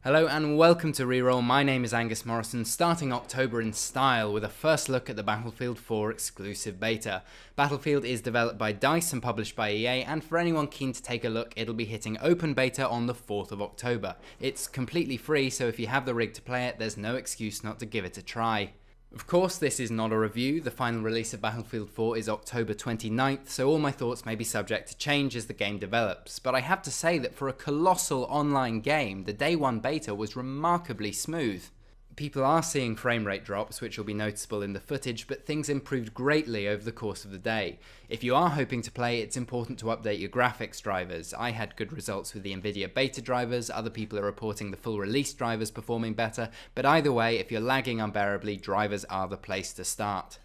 Hello and welcome to Reroll. My name is Angus Morrison, starting October in style with a first look at the Battlefield 4 exclusive beta. Battlefield is developed by DICE and published by EA, and for anyone keen to take a look, it'll be hitting open beta on the 4th of October. It's completely free, so if you have the rig to play it, there's no excuse not to give it a try. Of course, this is not a review. The final release of Battlefield 4 is October 29th, so all my thoughts may be subject to change as the game develops. But I have to say that for a colossal online game, the day one beta was remarkably smooth. People are seeing frame rate drops, which will be noticeable in the footage, but things improved greatly over the course of the day. If you are hoping to play, it's important to update your graphics drivers. I had good results with the Nvidia beta drivers, other people are reporting the full release drivers performing better, but either way, if you're lagging unbearably, drivers are the place to start.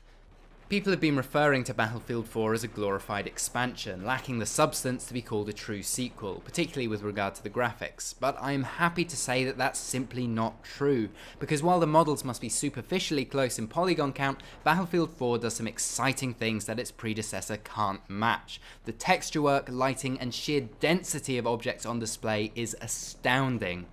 People have been referring to Battlefield 4 as a glorified expansion, lacking the substance to be called a true sequel, particularly with regard to the graphics, but I am happy to say that that's simply not true, because while the models must be superficially close in polygon count, Battlefield 4 does some exciting things that its predecessor can't match. The texture work, lighting, and sheer density of objects on display is astounding.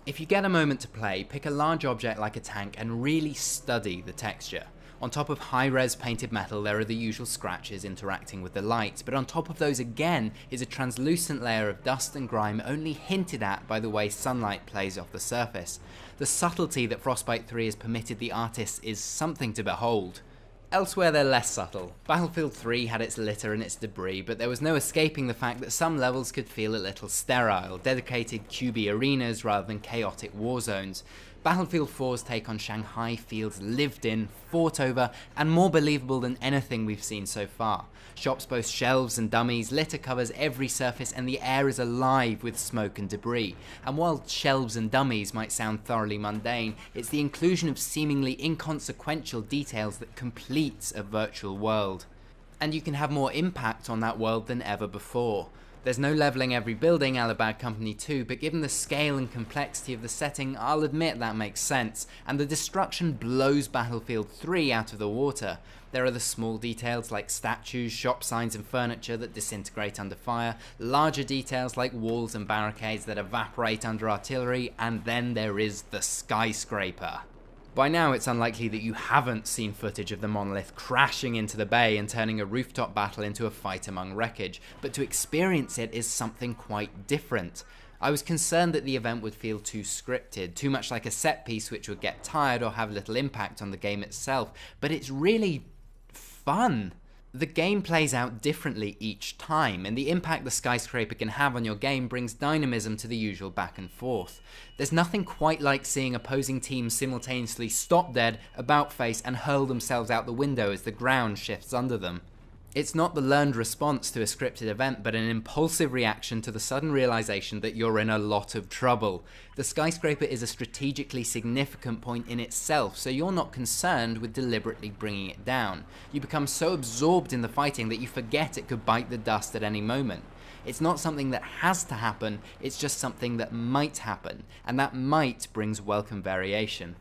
If you get a moment to play, pick a large object like a tank and really study the texture. On top of high-res painted metal, there are the usual scratches interacting with the light, but on top of those again is a translucent layer of dust and grime only hinted at by the way sunlight plays off the surface. The subtlety that Frostbite 3 has permitted the artists is something to behold. Elsewhere they're less subtle. Battlefield 3 had its litter and its debris, but there was no escaping the fact that some levels could feel a little sterile, dedicated QB arenas rather than chaotic war zones. Battlefield 4's take on Shanghai feels lived in, fought over, and more believable than anything we've seen so far. Shops boast shelves and dummies, litter covers every surface, and the air is alive with smoke and debris. And while shelves and dummies might sound thoroughly mundane, it's the inclusion of seemingly inconsequential details that completes a virtual world. And you can have more impact on that world than ever before. There's no levelling every building a la Bad Company 2, but given the scale and complexity of the setting, I'll admit that makes sense, and the destruction blows Battlefield 3 out of the water. There are the small details like statues, shop signs and furniture that disintegrate under fire, larger details like walls and barricades that evaporate under artillery, and then there is the skyscraper. By now it's unlikely that you haven't seen footage of the monolith crashing into the bay and turning a rooftop battle into a fight among wreckage, but to experience it is something quite different. I was concerned that the event would feel too scripted, too much like a set piece which would get tired or have little impact on the game itself, but it's really fun. The game plays out differently each time, and the impact the skyscraper can have on your game brings dynamism to the usual back and forth. There's nothing quite like seeing opposing teams simultaneously stop dead, about face, and hurl themselves out the window as the ground shifts under them. It's not the learned response to a scripted event, but an impulsive reaction to the sudden realization that you're in a lot of trouble. The skyscraper is a strategically significant point in itself, so you're not concerned with deliberately bringing it down. You become so absorbed in the fighting that you forget it could bite the dust at any moment. It's not something that has to happen, it's just something that might happen, and that might brings welcome variation.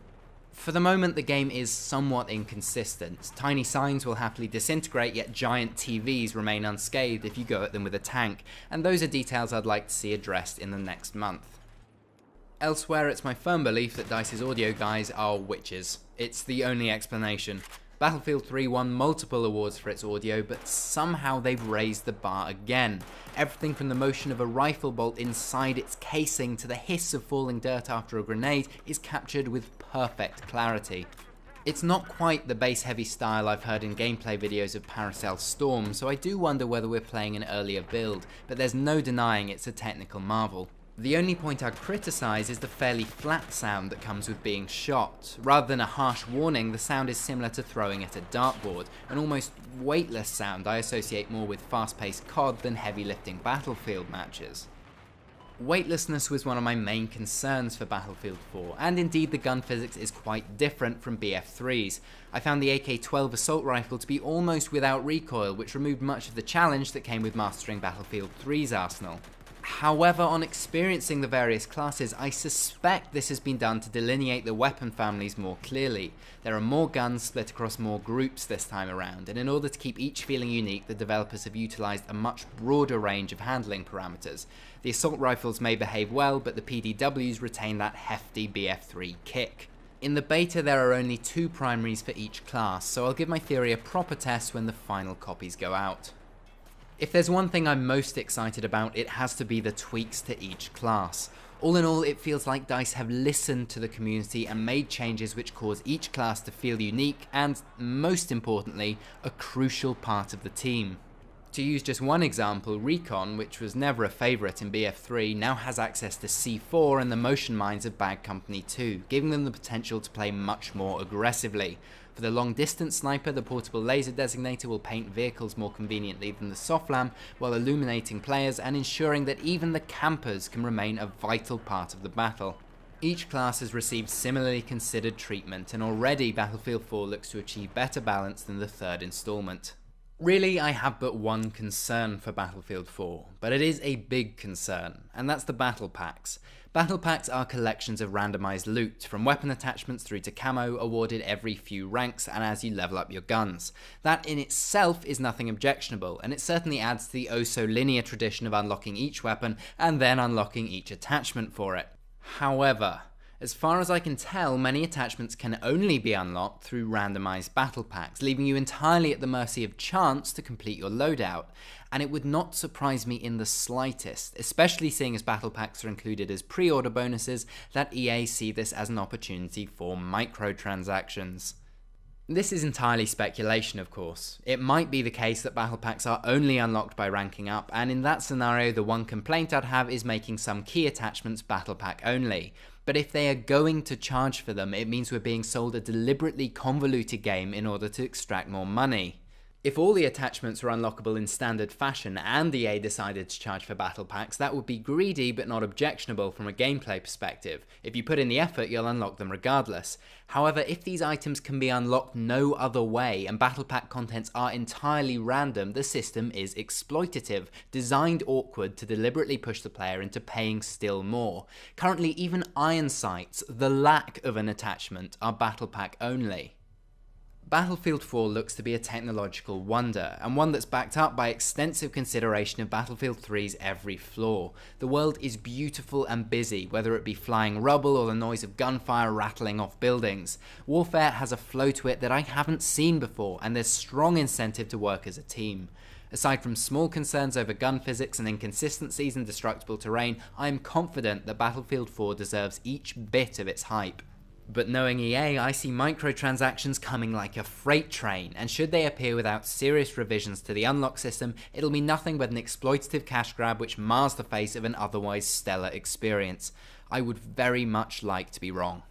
For the moment, the game is somewhat inconsistent. Tiny signs will happily disintegrate, yet giant TVs remain unscathed if you go at them with a tank, and those are details I'd like to see addressed in the next month. Elsewhere, it's my firm belief that DICE's audio guys are witches. It's the only explanation. Battlefield 3 won multiple awards for its audio, but somehow they've raised the bar again. Everything from the motion of a rifle bolt inside its casing to the hiss of falling dirt after a grenade is captured with perfect clarity. It's not quite the bass-heavy style I've heard in gameplay videos of Paracel Storm, so I do wonder whether we're playing an earlier build, but there's no denying it's a technical marvel. The only point I'd criticise is the fairly flat sound that comes with being shot. Rather than a harsh warning, the sound is similar to throwing at a dartboard, an almost weightless sound I associate more with fast-paced COD than heavy-lifting Battlefield matches. Weightlessness was one of my main concerns for Battlefield 4, and indeed the gun physics is quite different from BF3's. I found the AK-12 assault rifle to be almost without recoil, which removed much of the challenge that came with mastering Battlefield 3's arsenal. However, on experiencing the various classes, I suspect this has been done to delineate the weapon families more clearly. There are more guns split across more groups this time around, and in order to keep each feeling unique, the developers have utilised a much broader range of handling parameters. The assault rifles may behave well, but the PDWs retain that hefty BF3 kick. In the beta, there are only 2 primaries for each class, so I'll give my theory a proper test when the final copies go out. If there's one thing I'm most excited about, it has to be the tweaks to each class. All in all, it feels like DICE have listened to the community and made changes which cause each class to feel unique and, most importantly, a crucial part of the team. To use just one example, Recon, which was never a favourite in BF3, now has access to C4 and the motion mines of Bad Company 2, giving them the potential to play much more aggressively. For the long-distance sniper, the portable laser designator will paint vehicles more conveniently than the SOFLAM, while illuminating players and ensuring that even the campers can remain a vital part of the battle. Each class has received similarly considered treatment, and already Battlefield 4 looks to achieve better balance than the 3rd installment. Really, I have but one concern for Battlefield 4, but it is a big concern, and that's the Battle Packs. Battle Packs are collections of randomized loot, from weapon attachments through to camo, awarded every few ranks and as you level up your guns. That in itself is nothing objectionable, and it certainly adds to the oh-so-linear tradition of unlocking each weapon and then unlocking each attachment for it. However, as far as I can tell, many attachments can only be unlocked through randomized battle packs, leaving you entirely at the mercy of chance to complete your loadout. And it would not surprise me in the slightest, especially seeing as battle packs are included as pre-order bonuses, that EA see this as an opportunity for microtransactions. This is entirely speculation, of course. It might be the case that battle packs are only unlocked by ranking up, and in that scenario the one complaint I'd have is making some key attachments battle pack only. But if they are going to charge for them, it means we're being sold a deliberately convoluted game in order to extract more money. If all the attachments were unlockable in standard fashion and EA decided to charge for battle packs, that would be greedy but not objectionable from a gameplay perspective. If you put in the effort, you'll unlock them regardless. However, if these items can be unlocked no other way and battle pack contents are entirely random, the system is exploitative, designed awkward to deliberately push the player into paying still more. Currently, even iron sights, the lack of an attachment, are battle pack only. Battlefield 4 looks to be a technological wonder, and one that's backed up by extensive consideration of Battlefield 3's every flaw. The world is beautiful and busy, whether it be flying rubble or the noise of gunfire rattling off buildings. Warfare has a flow to it that I haven't seen before, and there's strong incentive to work as a team. Aside from small concerns over gun physics and inconsistencies in destructible terrain, I am confident that Battlefield 4 deserves each bit of its hype. But knowing EA, I see microtransactions coming like a freight train, and should they appear without serious revisions to the unlock system, it'll be nothing but an exploitative cash grab which mars the face of an otherwise stellar experience. I would very much like to be wrong.